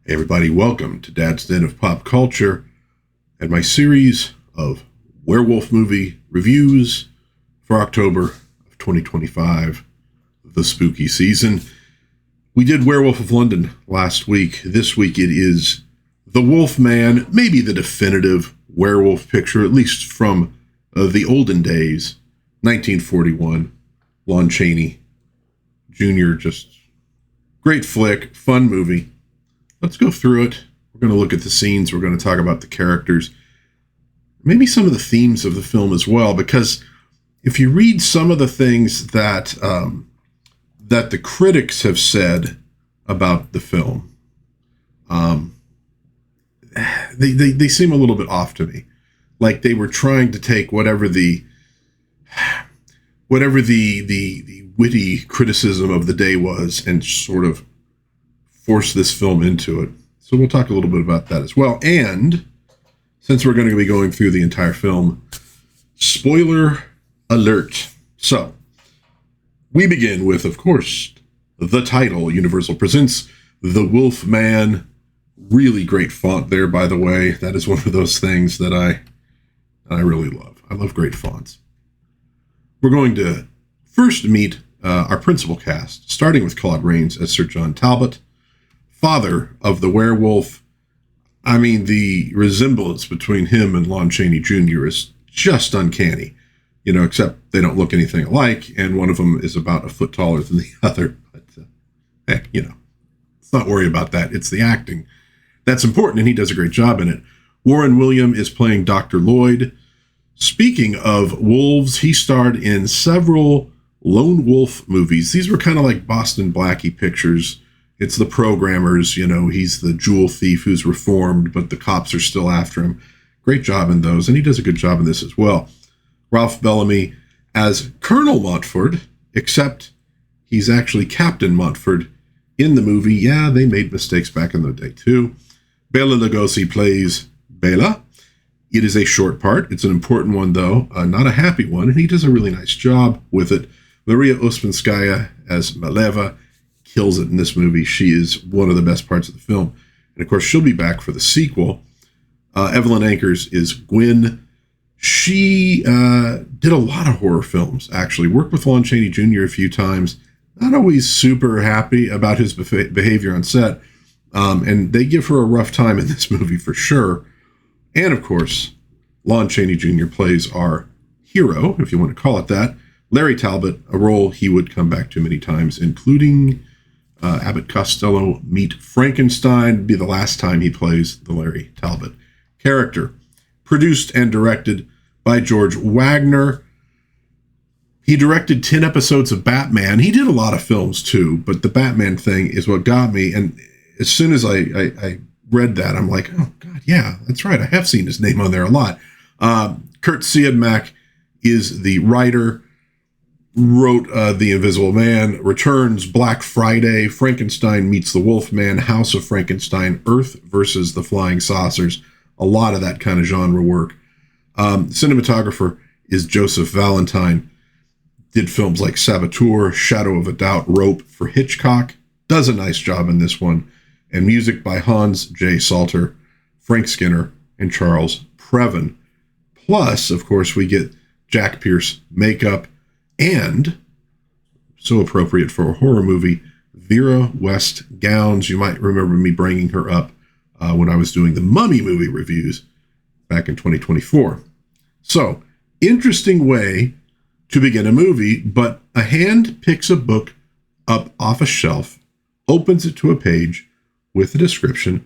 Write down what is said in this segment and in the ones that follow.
Hey everybody, welcome to DadsDen of Pop Culture and my series of werewolf movie reviews for October of 2025, the spooky season. We did Werewolf of London last week. This week it is The Wolf Man, maybe the definitive werewolf picture, at least from the olden days, 1941, Lon Chaney Jr. Just great flick, fun movie. Let's go through it. We're going to look at the scenes. We're going to talk about the characters. Maybe some of the themes of the film as well, because if you read some of the things that that the critics have said about the film, they seem a little bit off to me. Like they were trying to take whatever the witty criticism of the day was and sort of force this film into it. So we'll talk a little bit about that as well. And since we're going to be going through the entire film, spoiler alert. So we begin with, of course, the title. Universal presents The Wolf Man. Really great font there, by the way. That is one of those things that I really love. I love great fonts. We're going to first meet our principal cast, starting with Claude as Sir John Talbot, father of the werewolf. I mean, the resemblance between him and Lon Chaney Jr. is just uncanny, except they don't look anything alike, and one of them is about a foot taller than the other. But, heck, let's not worry about that. It's the acting that's important, and he does a great job in it. Warren William is playing Dr. Lloyd. Speaking of wolves, he starred in several lone wolf movies. These were kind of like Boston Blackie pictures. It's the programmers, he's the jewel thief who's reformed, but the cops are still after him. Great job in those, and he does a good job in this as well. Ralph Bellamy as Colonel Montford, except he's actually Captain Montford in the movie. Yeah, they made mistakes back in the day too. Bela Lugosi plays Bela. It is a short part. It's an important one, though, not a happy one, and he does a really nice job with it. Maria Ouspenskaya as Maleva kills it in this movie. She is one of the best parts of the film. And, of course, she'll be back for the sequel. Evenlyn Ankers is Gwen. She did a lot of horror films, actually. Worked with Lon Chaney Jr. a few times. Not always super happy about his behavior on set. And they give her a rough time in this movie for sure. And, of course, Lon Chaney Jr. plays our hero, if you want to call it that, Larry Talbot, a role he would come back to many times, including Abbott Costello Meet Frankenstein. Be the last time he plays the Larry Talbot character. Produced and directed by George Wagner. He directed 10 episodes of Batman. He did a lot of films too, but the Batman thing is what got me. And as soon as I read that, I'm like, oh God, yeah, that's right. I have seen his name on there a lot. Curt Siodmak is the writer. Wrote The Invisible Man, Returns, Black Friday, Frankenstein Meets the Wolfman, House of Frankenstein, Earth versus the Flying Saucers. A lot of that kind of genre work. Cinematographer is Joseph Valentine. Did films like Saboteur, Shadow of a Doubt, Rope for Hitchcock. Does a nice job in this one. And music by Hans J. Salter, Frank Skinner, and Charles Previn. Plus, of course, we get Jack Pierce makeup. And, so appropriate for a horror movie, Vera West gowns. You might remember me bringing her up when I was doing the Mummy movie reviews back in 2024. So, interesting way to begin a movie, but a hand picks a book up off a shelf, opens it to a page with a description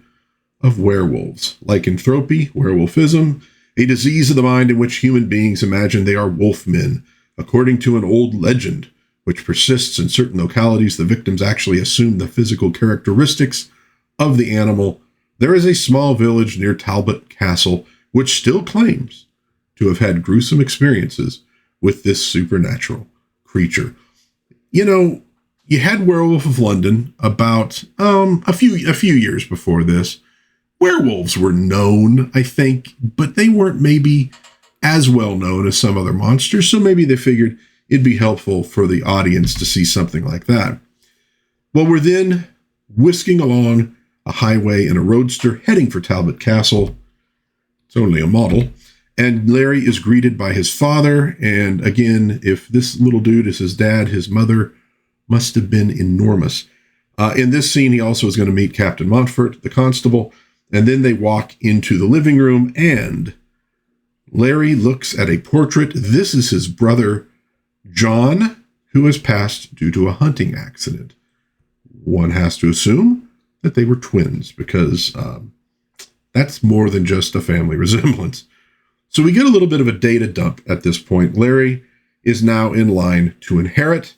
of werewolves. Lycanthropy, werewolfism, a disease of the mind in which human beings imagine they are wolfmen. According to an old legend, which persists in certain localities, the victims actually assume the physical characteristics of the animal. There is a small village near Talbot Castle, which still claims to have had gruesome experiences with this supernatural creature. You had Werewolf of London about a few years before this. Werewolves were known, I think, but they weren't maybe as well known as some other monsters, so maybe they figured it'd be helpful for the audience to see something like that. Well, we're then whisking along a highway in a roadster heading for Talbot Castle. It's only a model. And Larry is greeted by his father. And again, if this little dude is his dad, his mother must have been enormous. In this scene, he also is going to meet Captain Montfort, the constable. And then they walk into the living room, and Larry looks at a portrait. This is his brother, John, who has passed due to a hunting accident. One has to assume that they were twins, because that's more than just a family resemblance. So we get a little bit of a data dump at this point. Larry is now in line to inherit.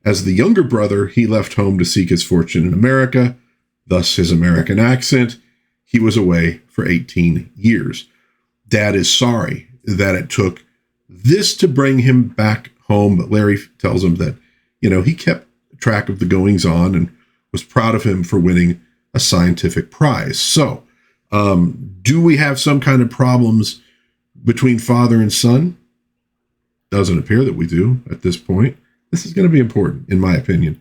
As the younger brother, he left home to seek his fortune in America, thus his American accent. He was away for 18 years. Dad is sorry that it took this to bring him back home, but Larry tells him that, he kept track of the goings-on and was proud of him for winning a scientific prize. So, do we have some kind of problems between father and son? Doesn't appear that we do at this point. This is going to be important, in my opinion,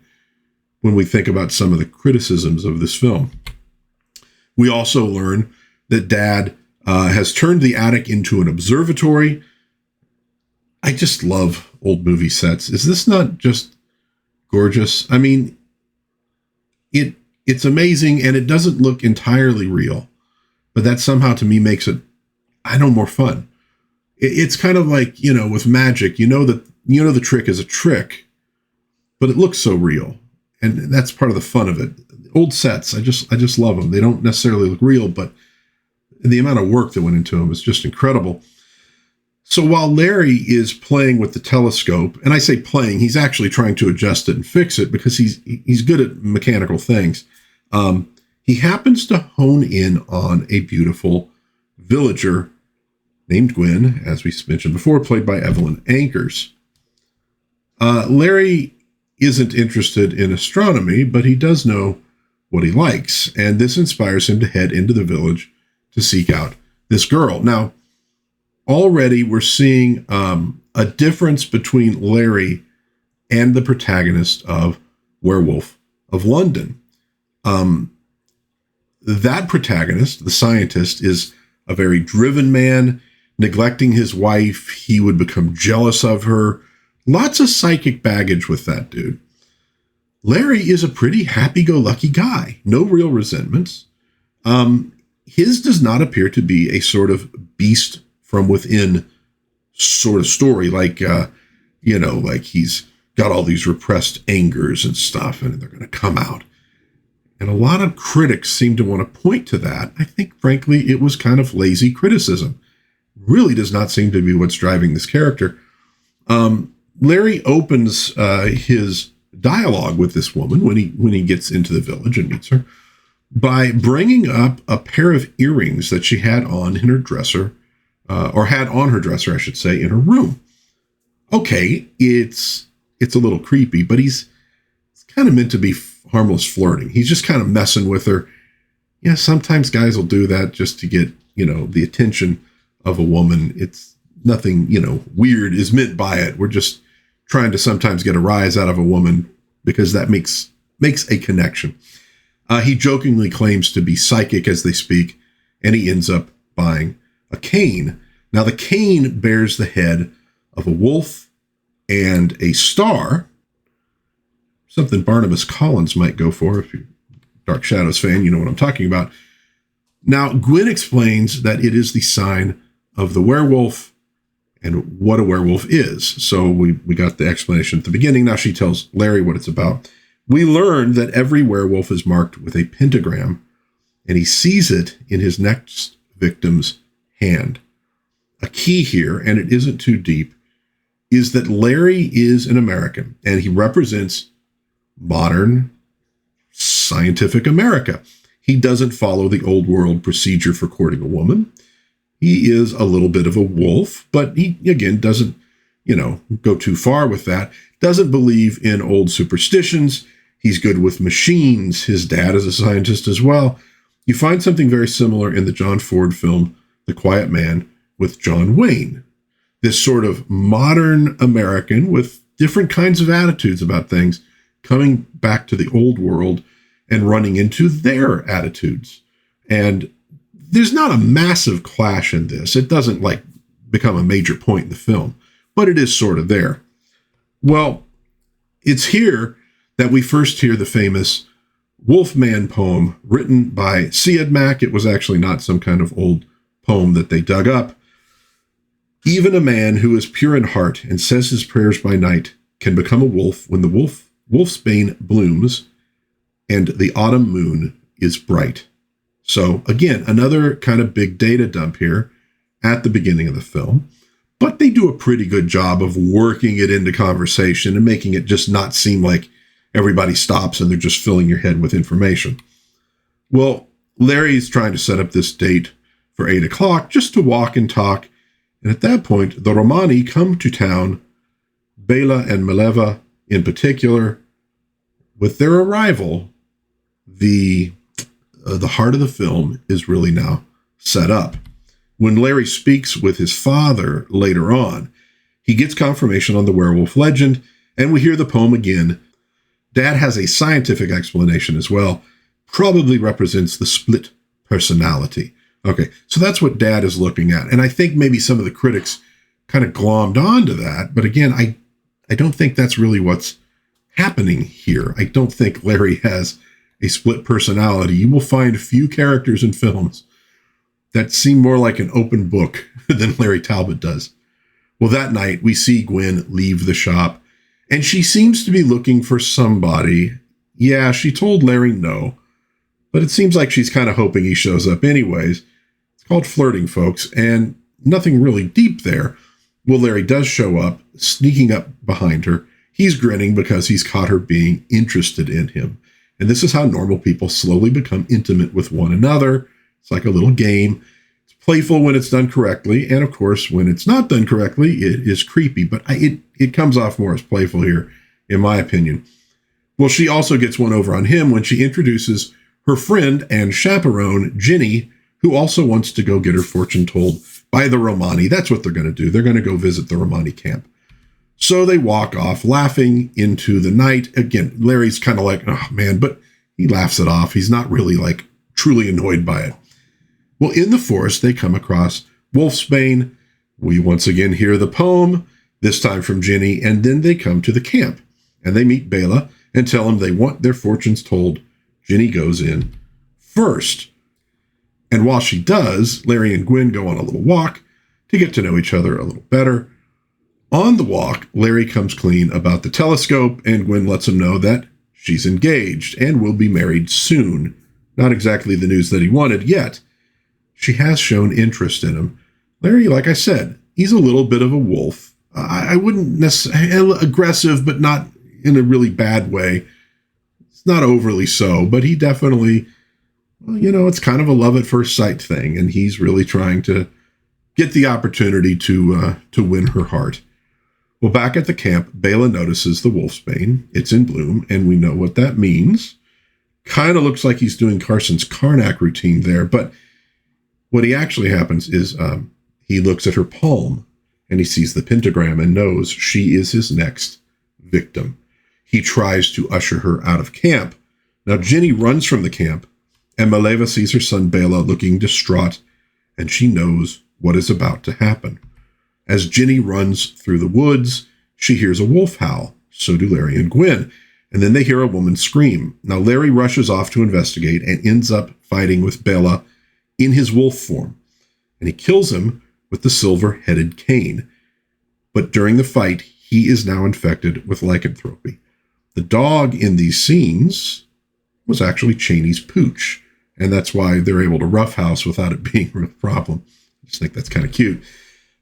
when we think about some of the criticisms of this film. We also learn that Dad has turned the attic into an observatory. I just love old movie sets. Is this not just gorgeous? I mean, it's amazing, and it doesn't look entirely real, but that somehow to me makes it, more fun. It's kind of like, with magic, the trick is a trick, but it looks so real. And that's part of the fun of it. Old sets, I just love them. They don't necessarily look real, but the amount of work that went into them is just incredible. So while Larry is playing with the telescope, and I say playing, he's actually trying to adjust it and fix it because he's good at mechanical things. He happens to hone in on a beautiful villager named Gwen, as we mentioned before, played by Evenlyn Ankers. Larry isn't interested in astronomy, but he does know what he likes, and this inspires him to head into the village to seek out this girl. Now, already we're seeing a difference between Larry and the protagonist of Werewolf of London. That protagonist, the scientist, is a very driven man, neglecting his wife. He would become jealous of her. Lots of psychic baggage with that dude. Larry is a pretty happy-go-lucky guy. No real resentments. His does not appear to be a sort of beast from within sort of story, like, like he's got all these repressed angers and stuff, and they're going to come out. And a lot of critics seem to want to point to that. I think, frankly, it was kind of lazy criticism. Really does not seem to be what's driving this character. Larry opens his dialogue with this woman when he gets into the village and meets her by bringing up a pair of earrings that she had on in her dresser, or had on her dresser, I should say, in her room. Okay, it's a little creepy, but it's kind of meant to be harmless flirting. He's just kind of messing with her. Yeah, sometimes guys will do that just to get, the attention of a woman. It's nothing, weird is meant by it. We're just trying to sometimes get a rise out of a woman because that makes a connection. He jokingly claims to be psychic as they speak, and he ends up buying a cane. Now, the cane bears the head of a wolf and a star, something Barnabas Collins might go for. If you're a Dark Shadows fan, you know what I'm talking about. Now, Gwen explains that it is the sign of the werewolf and what a werewolf is. So we got the explanation at the beginning. Now she tells Larry what it's about. We learn that every werewolf is marked with a pentagram, and he sees it in his next victim's hand. A key here, and it isn't too deep, is that Larry is an American, and he represents modern scientific America. He doesn't follow the old world procedure for courting a woman. He is a little bit of a wolf, but he, again, doesn't, go too far with that. Doesn't believe in old superstitions. He's good with machines. His dad is a scientist as well. You find something very similar in the John Ford film, The Quiet Man, with John Wayne. This sort of modern American with different kinds of attitudes about things, coming back to the old world and running into their attitudes. And there's not a massive clash in this. It doesn't like become a major point in the film, but it is sort of there. Well, it's here that we first hear the famous Wolfman poem written by Siodmak. It was actually not some kind of old poem that they dug up. Even a man who is pure in heart and says his prayers by night can become a wolf when the wolfsbane blooms and the autumn moon is bright. So again, another kind of big data dump here at the beginning of the film, but they do a pretty good job of working it into conversation and making it just not seem like everybody stops and they're just filling your head with information. Well, Larry's trying to set up this date for 8 o'clock just to walk and talk. And at that point, the Romani come to town, Bela and Mileva in particular. With their arrival, the heart of the film is really now set up. When Larry speaks with his father later on, he gets confirmation on the werewolf legend, and we hear the poem again. Dad has a scientific explanation as well, probably represents the split personality. Okay, so that's what Dad is looking at. And I think maybe some of the critics kind of glommed onto that. But again, I don't think that's really what's happening here. I don't think Larry has a split personality. You will find few characters in films that seem more like an open book than Larry Talbot does. Well, that night, we see Gwen leave the shop, and she seems to be looking for somebody. Yeah, she told Larry no, but it seems like she's kind of hoping he shows up anyways. It's called flirting, folks, and nothing really deep there. Well, Larry does show up, sneaking up behind her. He's grinning because he's caught her being interested in him. And this is how normal people slowly become intimate with one another. It's like a little game. It's playful when it's done correctly. And of course, when it's not done correctly, it is creepy. But it comes off more as playful here, in my opinion. Well, she also gets one over on him when she introduces her friend and chaperone, Ginny, who also wants to go get her fortune told by the Romani. That's what they're going to do. They're going to go visit the Romani camp. So they walk off laughing into the night. Again, Larry's kind of like, oh man, but he laughs it off. He's not really like truly annoyed by it. Well, in the forest, they come across Wolfsbane. We once again hear the poem, this time from Ginny, and then they come to the camp and they meet Bela and tell him they want their fortunes told. Ginny goes in first. And while she does, Larry and Gwen go on a little walk to get to know each other a little better. On the walk, Larry comes clean about the telescope, and Gwen lets him know that she's engaged and will be married soon. Not exactly the news that he wanted yet. She has shown interest in him. Larry, like I said, he's a little bit of a wolf. I wouldn't necessarily aggressive, but not in a really bad way. It's not overly so, but he definitely, well, you know, it's kind of a love at first sight thing, and he's really trying to get the opportunity to win her heart. Well, back at the camp, Bela notices the wolfsbane. It's in bloom, and we know what that means. Kind of looks like he's doing Carson's Karnak routine there, but what he actually happens is he looks at her palm, and he sees the pentagram and knows she is his next victim. He tries to usher her out of camp. Now, Ginny runs from the camp, and Mileva sees her son Bela looking distraught, and she knows what is about to happen. As Ginny runs through the woods, she hears a wolf howl. So do Larry and Gwen. And then they hear a woman scream. Now, Larry rushes off to investigate and ends up fighting with Bela in his wolf form. And he kills him with the silver-headed cane. But during the fight, he is now infected with lycanthropy. The dog in these scenes was actually Chaney's pooch. And that's why they're able to roughhouse without it being a problem. I just think that's kind of cute.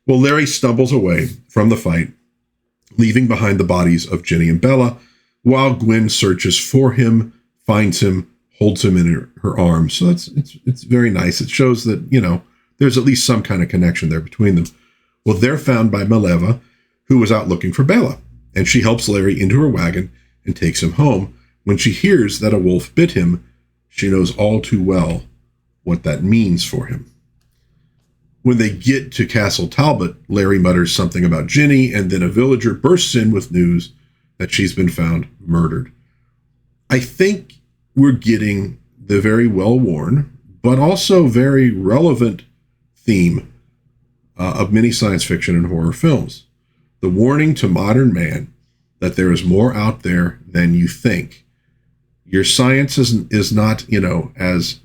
Well, Larry stumbles away from the fight, leaving behind the bodies of Ginny and Bela, while Gwen searches for him, finds him, holds him in her arms. So it's very nice. It shows that, you know, there's at least some kind of connection there between them. Well, they're found by Mileva, who was out looking for Bela, and she helps Larry into her wagon and takes him home. When she hears that a wolf bit him, she knows all too well what that means for him. When they get to Castle Talbot, Larry mutters something about Ginny, and then a villager bursts in with news that she's been found murdered. I think we're getting the very well-worn, but also very relevant theme of many science fiction and horror films. The warning to modern man that there is more out there than you think. Your science is not, as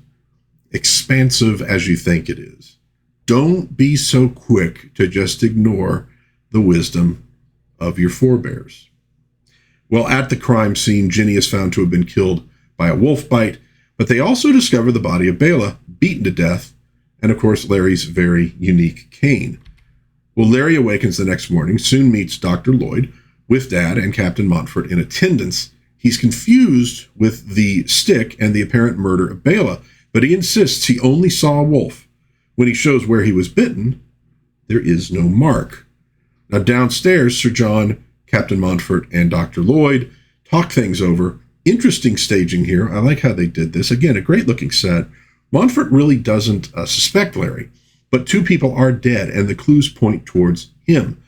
expansive as you think it is. Don't be so quick to just ignore the wisdom of your forebears. Well, at the crime scene, Ginny is found to have been killed by a wolf bite, but they also discover the body of Bela, beaten to death, and of course Larry's very unique cane. Well, Larry awakens the next morning, soon meets Dr. Lloyd with Dad and Captain Montfort in attendance. He's confused with the stick and the apparent murder of Bela, but he insists he only saw a wolf. When he shows where he was bitten, there is no mark. Now downstairs, Sir John, Captain Montfort, and Dr. Lloyd talk things over. Interesting staging here. I like how they did this. Again, a great looking set. Montfort really doesn't suspect Larry, but two people are dead, and the clues point towards him.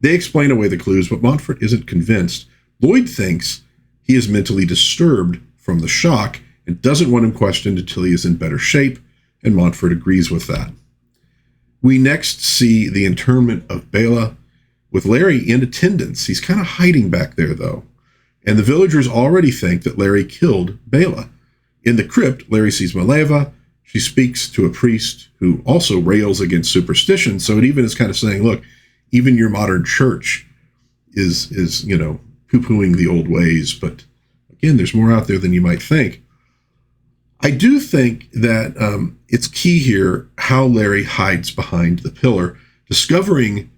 They explain away the clues, but Montfort isn't convinced. Lloyd thinks he is mentally disturbed from the shock and doesn't want him questioned until he is in better shape, and Montfort agrees with that. We next see the interment of Bela with Larry in attendance. He's kind of hiding back there, though, and the villagers already think that Larry killed Bela. In the crypt, Larry sees Maleva. She speaks to a priest who also rails against superstition, so it even is kind of saying, look, even your modern church is poo-pooing the old ways, but again, there's more out there than you might think. I do think that it's key here how Larry hides behind the pillar, discovering,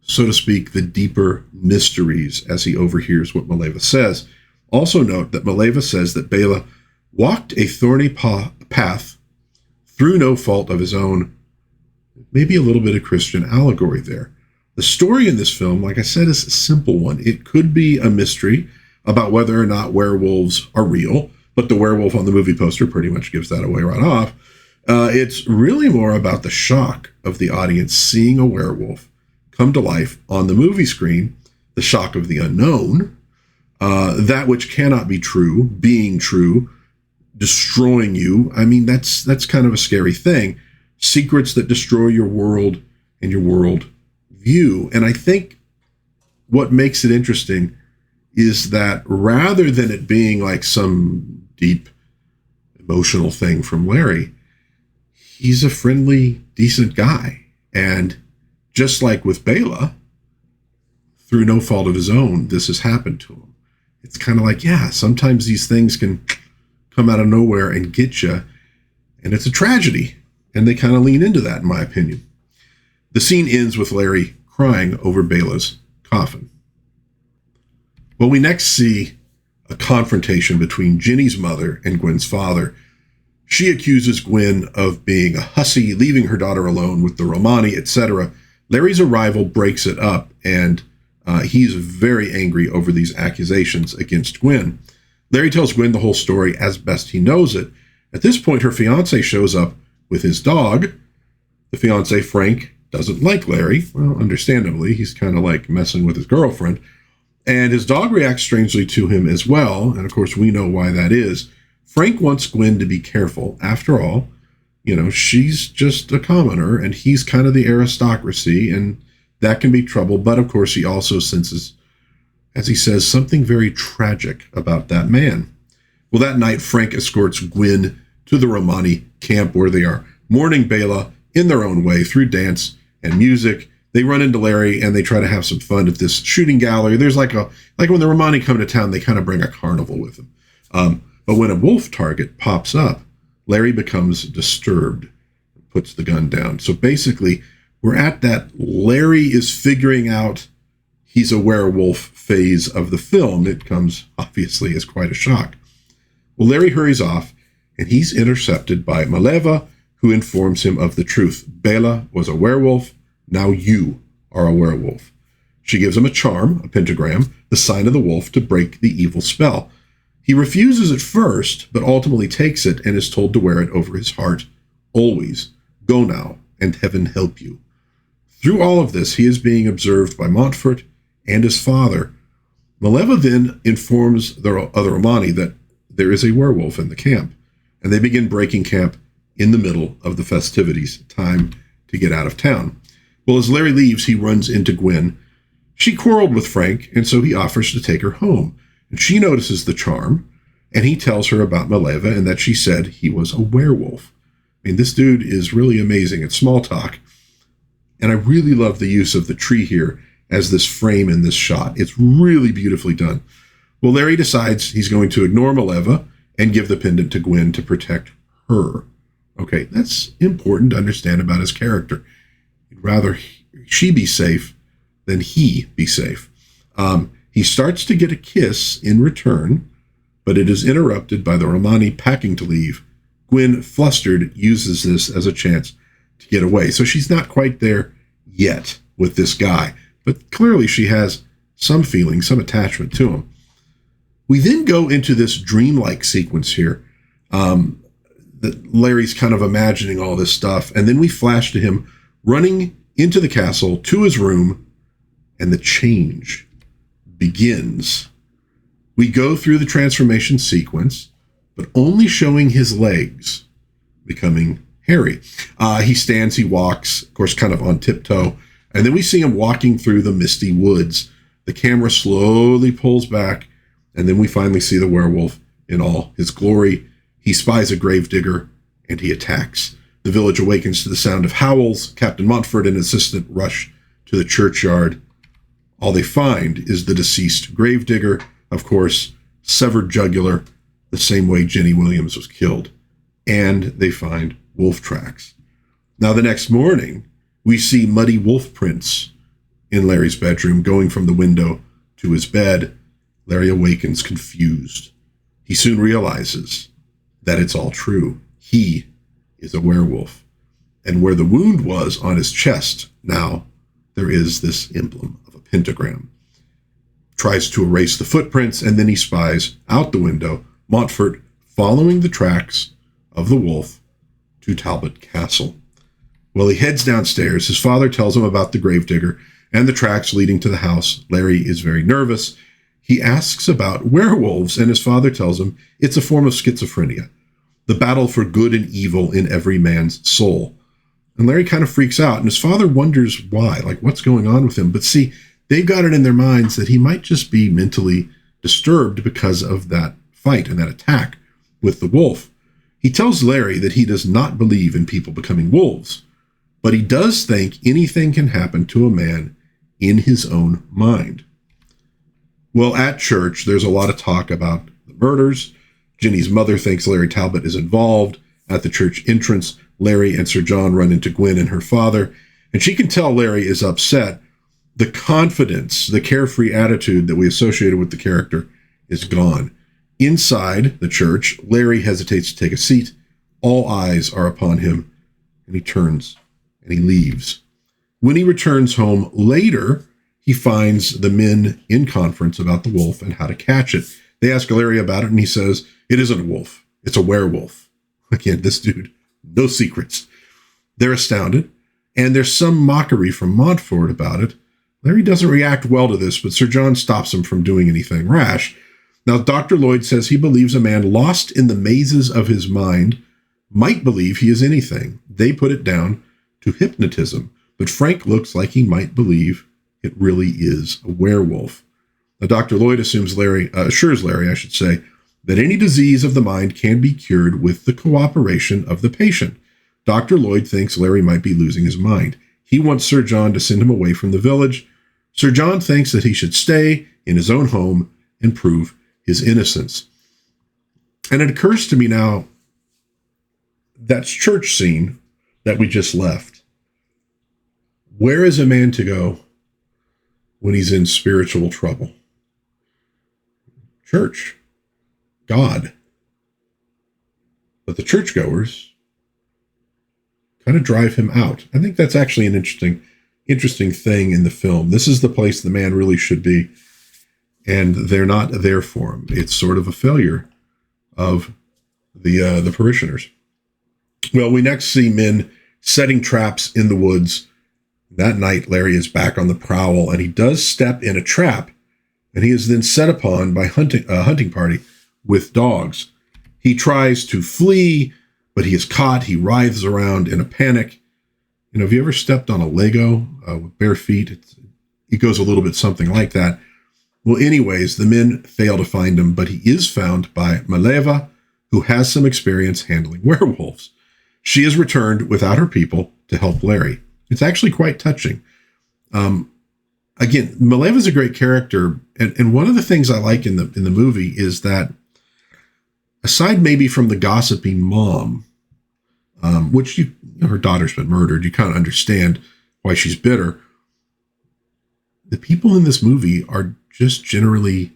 so to speak, the deeper mysteries as he overhears what Maleva says. Also note that Maleva says that Bela walked a thorny path through no fault of his own. Maybe a little bit of Christian allegory there. The story in this film, like I said, is a simple one. It could be a mystery about whether or not werewolves are real, but the werewolf on the movie poster pretty much gives that away right off. It's really more about the shock of the audience seeing a werewolf come to life on the movie screen, the shock of the unknown, that which cannot be true, being true, destroying you. I mean, that's kind of a scary thing. Secrets that destroy your world and your world view. And I think what makes it interesting is that rather than it being like some deep emotional thing from Larry, he's a friendly, decent guy. And just like with Bela, through no fault of his own, this has happened to him. It's kind of like, yeah, sometimes these things can come out of nowhere and get you, and it's a tragedy. And they kind of lean into that, in my opinion. The scene ends with Larry crying over Bela's coffin. Well, we next see a confrontation between Ginny's mother and Gwen's father. She accuses Gwen of being a hussy, leaving her daughter alone with the Romani, etc. Larry's arrival breaks it up, and he's very angry over these accusations against Gwen. Larry tells Gwen the whole story as best he knows it. At this point, her fiancé shows up with his dog. The fiancé, Frank, doesn't like Larry. Well, understandably, he's kind of like messing with his girlfriend. And his dog reacts strangely to him as well. And of course, we know why that is. Frank wants Gwen to be careful. After all, she's just a commoner and he's kind of the aristocracy, and that can be trouble. But of course, he also senses, as he says, something very tragic about that man. Well, that night, Frank escorts Gwen to the Romani camp where they are mourning Bela in their own way through dance and music. They run into Larry and they try to have some fun at this shooting gallery. There's like when the Romani come to town, they kind of bring a carnival with them. But when a wolf target pops up, Larry becomes disturbed and puts the gun down. So basically, we're at that Larry is figuring out he's a werewolf phase of the film. It comes, obviously, as quite a shock. Well, Larry hurries off, and he's intercepted by Maleva, who informs him of the truth. Bela was a werewolf. Now you are a werewolf. She gives him a charm, a pentagram, the sign of the wolf, to break the evil spell. He refuses at first, but ultimately takes it and is told to wear it over his heart always. Go now, and heaven help you. Through all of this, he is being observed by Montfort and his father. Maleva then informs the other Romani that there is a werewolf in the camp, and they begin breaking camp in the middle of the festivities. Time to get out of town. Well, as Larry leaves, he runs into Gwen. She quarreled with Frank, and so he offers to take her home. And she notices the charm, and he tells her about Mileva and that she said he was a werewolf. I mean, this dude is really amazing at small talk. And I really love the use of the tree here as this frame in this shot. It's really beautifully done. Well, Larry decides he's going to ignore Mileva and give the pendant to Gwen to protect her. Okay, that's important to understand about his character. He'd rather she be safe than he be safe. He starts to get a kiss in return, but it is interrupted by the Romani packing to leave. Gwen, flustered, uses this as a chance to get away. So she's not quite there yet with this guy, but clearly she has some feeling, some attachment to him. We then go into this dreamlike sequence here that Larry's kind of imagining all this stuff, and then we flash to him running into the castle to his room, and the change begins. We go through the transformation sequence, but only showing his legs becoming hairy. He stands, he walks, of course, kind of on tiptoe, and then we see him walking through the misty woods. The camera slowly pulls back, and then we finally see the werewolf in all his glory. He spies a gravedigger, and he attacks. The village awakens to the sound of howls. Captain Montfort and assistant rush to the churchyard. All they find is the deceased gravedigger, of course, severed jugular, the same way Jenny Williams was killed. And they find wolf tracks. Now, the next morning, we see muddy wolf prints in Larry's bedroom going from the window to his bed. Larry awakens confused. He soon realizes that it's all true. He is a werewolf. And where the wound was on his chest, now there is this emblem of a pentagram. Tries to erase the footprints, and then he spies out the window Montfort following the tracks of the wolf to Talbot Castle. Well, he heads downstairs. His father tells him about the gravedigger and the tracks leading to the house. Larry is very nervous. He asks about werewolves, and his father tells him it's a form of schizophrenia, the battle for good and evil in every man's soul. And Larry kind of freaks out, and his father wonders why, like what's going on with him. But see, they've got it in their minds that he might just be mentally disturbed because of that fight and that attack with the wolf. He tells Larry that he does not believe in people becoming wolves, but he does think anything can happen to a man in his own mind. Well, at church, there's a lot of talk about the murders. Jenny's mother thinks Larry Talbot is involved. At the church entrance, Larry and Sir John run into Gwen and her father, and she can tell Larry is upset. The confidence, the carefree attitude that we associated with the character is gone. Inside the church, Larry hesitates to take a seat. All eyes are upon him, and he turns and he leaves. When he returns home later, he finds the men in conference about the wolf and how to catch it. They ask Larry about it, and he says, it isn't a wolf. It's a werewolf. Again, this dude, no secrets. They're astounded, and there's some mockery from Montfort about it. Larry doesn't react well to this, but Sir John stops him from doing anything rash. Now, Dr. Lloyd says he believes a man lost in the mazes of his mind might believe he is anything. They put it down to hypnotism, but Frank looks like he might believe it really is a werewolf. Now, Dr. Lloyd assures Larry, that any disease of the mind can be cured with the cooperation of the patient. Dr. Lloyd thinks Larry might be losing his mind. He wants Sir John to send him away from the village. Sir John thinks that he should stay in his own home and prove his innocence. And it occurs to me now, that church scene that we just left, where is a man to go when he's in spiritual trouble? Church. God. But the churchgoers kind of drive him out. I think that's actually an interesting thing in the film. This is the place the man really should be, and they're not there for him. It's sort of a failure of the parishioners. Well, we next see men setting traps in the woods. That night, Larry is back on the prowl, and he does step in a trap, and he is then set upon by a hunting party with dogs. He tries to flee, but he is caught. He writhes around in a panic. Have you ever stepped on a Lego with bare feet? It goes a little bit something like that. Well, anyways, the men fail to find him, but he is found by Mileva, who has some experience handling werewolves. She is returned without her people to help Larry. It's actually quite touching. Again, Mileva's a great character, and one of the things I like in the movie is that, aside maybe from the gossiping mom, which her daughter's been murdered, you kind of understand why she's bitter. The people in this movie are just generally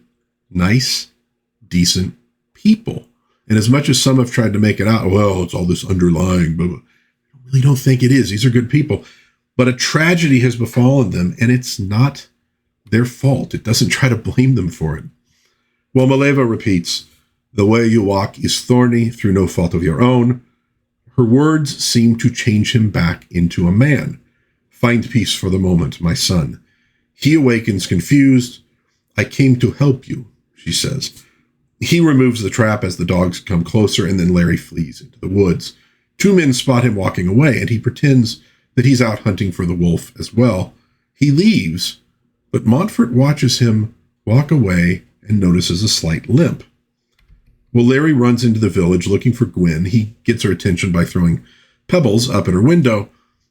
nice, decent people. And as much as some have tried to make it out, well, it's all this underlying, but I really don't think it is. These are good people. But a tragedy has befallen them, and it's not their fault. It doesn't try to blame them for it. Well, Mileva repeats, "The way you walk is thorny through no fault of your own." Her words seem to change him back into a man. "Find peace for the moment, my son." He awakens confused. "I came to help you," she says. He removes the trap as the dogs come closer, and then Larry flees into the woods. Two men spot him walking away, and he pretends that he's out hunting for the wolf as well. He leaves, but Montfort watches him walk away and notices a slight limp. Well, Larry runs into the village looking for Gwen. He gets her attention by throwing pebbles up at her window.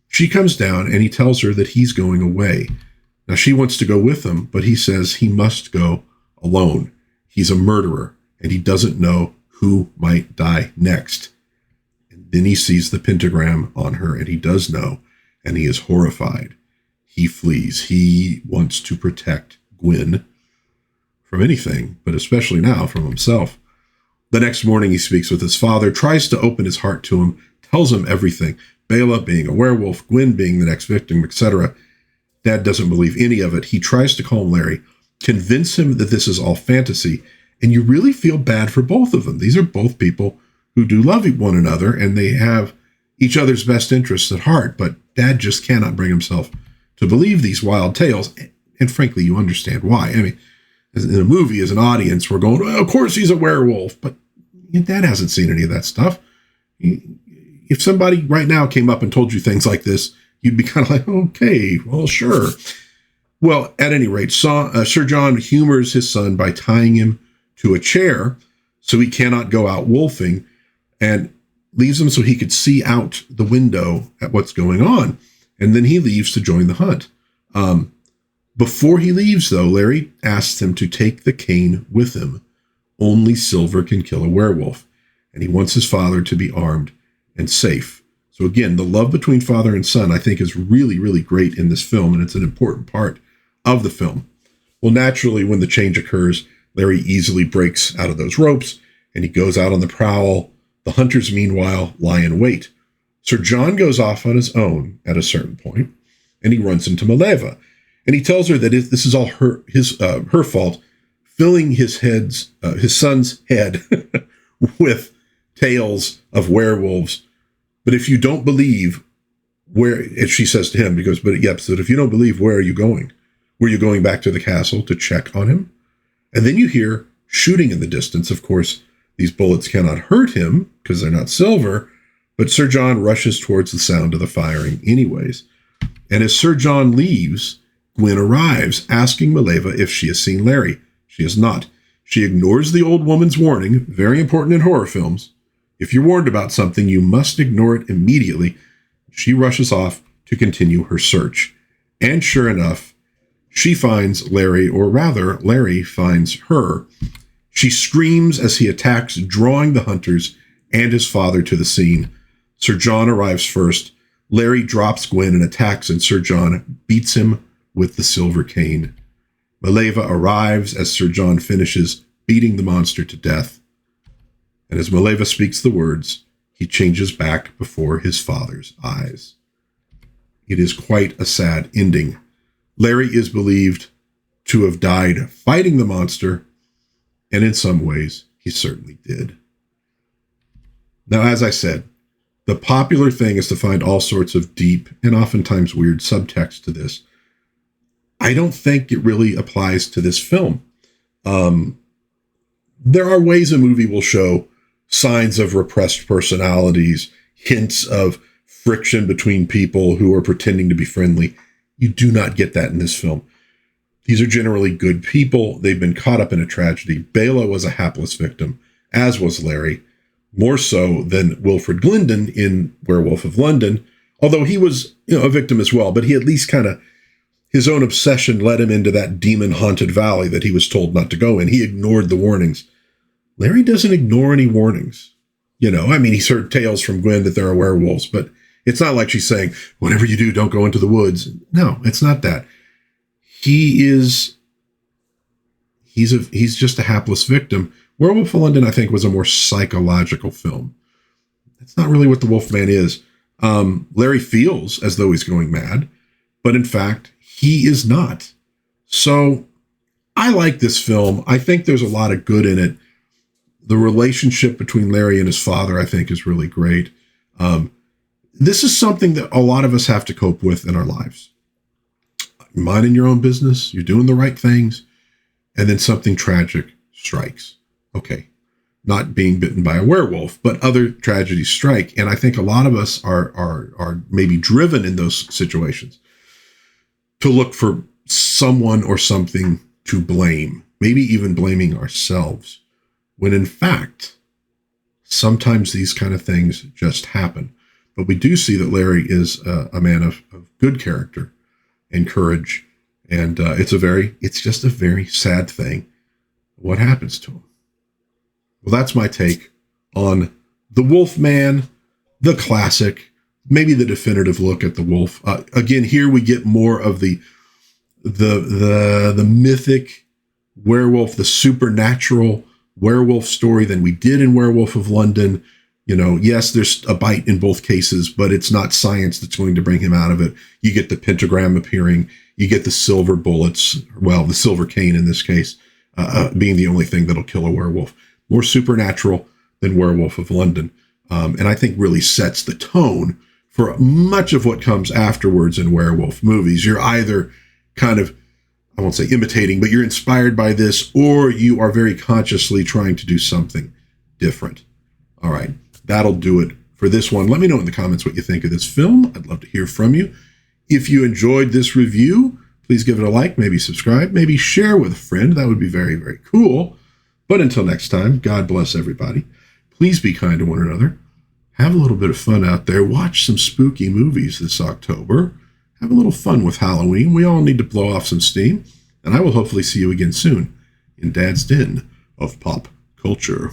She comes down, and he tells her that he's going away. Now, she wants to go with him, but he says he must go alone. He's a murderer, and he doesn't know who might die next. And then he sees the pentagram on her, and he does know, and he is horrified. He flees. He wants to protect Gwen from anything, but especially now from himself. The next morning, he speaks with his father, tries to open his heart to him, tells him everything. Bela being a werewolf, Gwen being the next victim, etc. Dad doesn't believe any of it. He tries to calm Larry, convince him that this is all fantasy, and you really feel bad for both of them. These are both people who do love one another, and they have each other's best interests at heart, but Dad just cannot bring himself to believe these wild tales, and frankly, you understand why. I mean, in a movie, as an audience, we're going, well, of course he's a werewolf, but Dad hasn't seen any of that stuff. If somebody right now came up and told you things like this, you'd be kind of like, okay, well, sure. Well, at any rate, Sir John humors his son by tying him to a chair so he cannot go out wolfing, and leaves him so he could see out the window at what's going on. And then he leaves to join the hunt. Before he leaves, though, Larry asks him to take the cane with him. Only silver can kill a werewolf, and he wants his father to be armed and safe. So again, the love between father and son, I think, is really, really great in this film, and it's an important part of the film. Well, naturally, when the change occurs, Larry easily breaks out of those ropes, and he goes out on the prowl. The hunters, meanwhile, lie in wait. Sir John goes off on his own at a certain point, and he runs into Mileva, and he tells her that this is all her fault, filling his son's head with tales of werewolves. But if you don't believe as she says to him, because, but yep, so if you don't believe, where are you going? Were you going back to the castle to check on him? And then you hear shooting in the distance. Of course, these bullets cannot hurt him because they're not silver, but Sir John rushes towards the sound of the firing anyways. And as Sir John leaves, Gwen arrives, asking Mileva if she has seen Larry. She has not. She ignores the old woman's warning, very important in horror films. If you're warned about something, you must ignore it immediately. She rushes off to continue her search. And sure enough, she finds Larry, or rather, Larry finds her. She screams as he attacks, drawing the hunters and his father to the scene. Sir John arrives first. Larry drops Gwen and attacks, and Sir John beats him with the silver cane. Mileva arrives as Sir John finishes beating the monster to death. And as Mileva speaks the words, he changes back before his father's eyes. It is quite a sad ending. Larry is believed to have died fighting the monster, and in some ways, he certainly did. Now, as I said, the popular thing is to find all sorts of deep and oftentimes weird subtext to this. I don't think it really applies to this film. there are ways a movie will show signs of repressed personalities, hints of friction between people who are pretending to be friendly. You do not get that in this film. These are generally good people. They've been caught up in a tragedy. Bela was a hapless victim, as was Larry, more so than Wilfred Glendon in Werewolf of London, although he was, a victim as well, but he at least kind of, his own obsession led him into that demon-haunted valley that he was told not to go in. He ignored the warnings. Larry doesn't ignore any warnings. He's heard tales from Gwen that there are werewolves, but it's not like she's saying, whatever you do, don't go into the woods. No, it's not that. He's just a hapless victim. Werewolf of London, I think, was a more psychological film. That's not really what the Wolfman is. Larry feels as though he's going mad, but in fact, he is not. So I like this film. I think there's a lot of good in it. The relationship between Larry and his father, I think, is really great. This is something that a lot of us have to cope with in our lives. Minding your own business, you're doing the right things, and then something tragic strikes. Okay, not being bitten by a werewolf, but other tragedies strike. And I think a lot of us are maybe driven in those situations to look for someone or something to blame, maybe even blaming ourselves, when in fact, sometimes these kind of things just happen. But we do see that Larry is a man of good character and courage. And it's just a very sad thing what happens to him. Well, that's my take on The Wolfman, the classic, maybe the definitive look at the wolf. Again, here we get more of the mythic werewolf, the supernatural werewolf story than we did in Werewolf of London. Yes, there's a bite in both cases, but it's not science that's going to bring him out of it. You get the pentagram appearing. You get the silver bullets, well, the silver cane in this case, being the only thing that'll kill a werewolf. More supernatural than Werewolf of London. And I think really sets the tone for much of what comes afterwards in werewolf movies. You're either kind of, I won't say imitating, but you're inspired by this, or you are very consciously trying to do something different. All right, that'll do it for this one. Let me know in the comments what you think of this film. I'd love to hear from you. If you enjoyed this review, please give it a like, maybe subscribe, maybe share with a friend. That would be very, very cool. But until next time, God bless everybody. Please be kind to one another. Have a little bit of fun out there. Watch some spooky movies this October. Have a little fun with Halloween. We all need to blow off some steam. And I will hopefully see you again soon in Dad's Den of Pop Culture.